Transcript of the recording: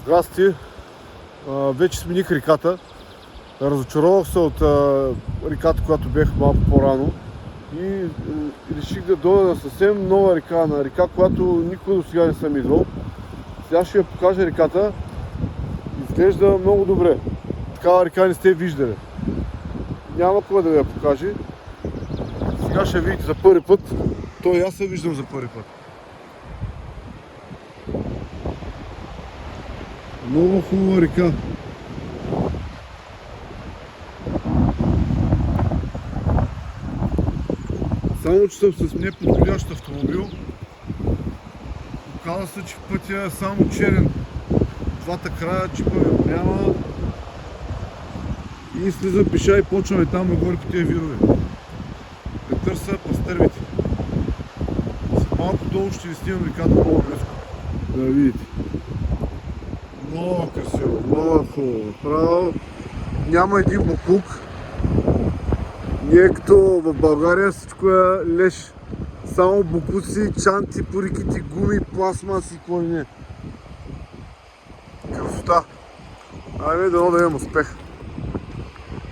Здрасти! Вече смених реката. Разочаровах се от реката, която бех малко по-рано и реших да дойда на съвсем нова река, на река, която никога до сега не съм идвал. Сега ще я покажа реката. Изглежда много добре. Такава река не сте виждали. Няма кой да ви я покаже. Сега ще видите за първи път. То и аз се виждам за първи път. Много хубава река. Само че съм с неподходящ автомобил. Оказва се, че пътя е само черен. Двата края джипа ми няма. И слизам пеша и почваме там нагоре по тези вирове. Да търся пастървите. След малко долу ще ви снимам реката много близко. Да видите. Много красиво, много хубаво. Право. Няма един буклук. Не е като в България, всичко е леш. Само буклуци, чанти, порикити, гуми, пластмаси и кой не. Красота. Айде, дано да имам успех.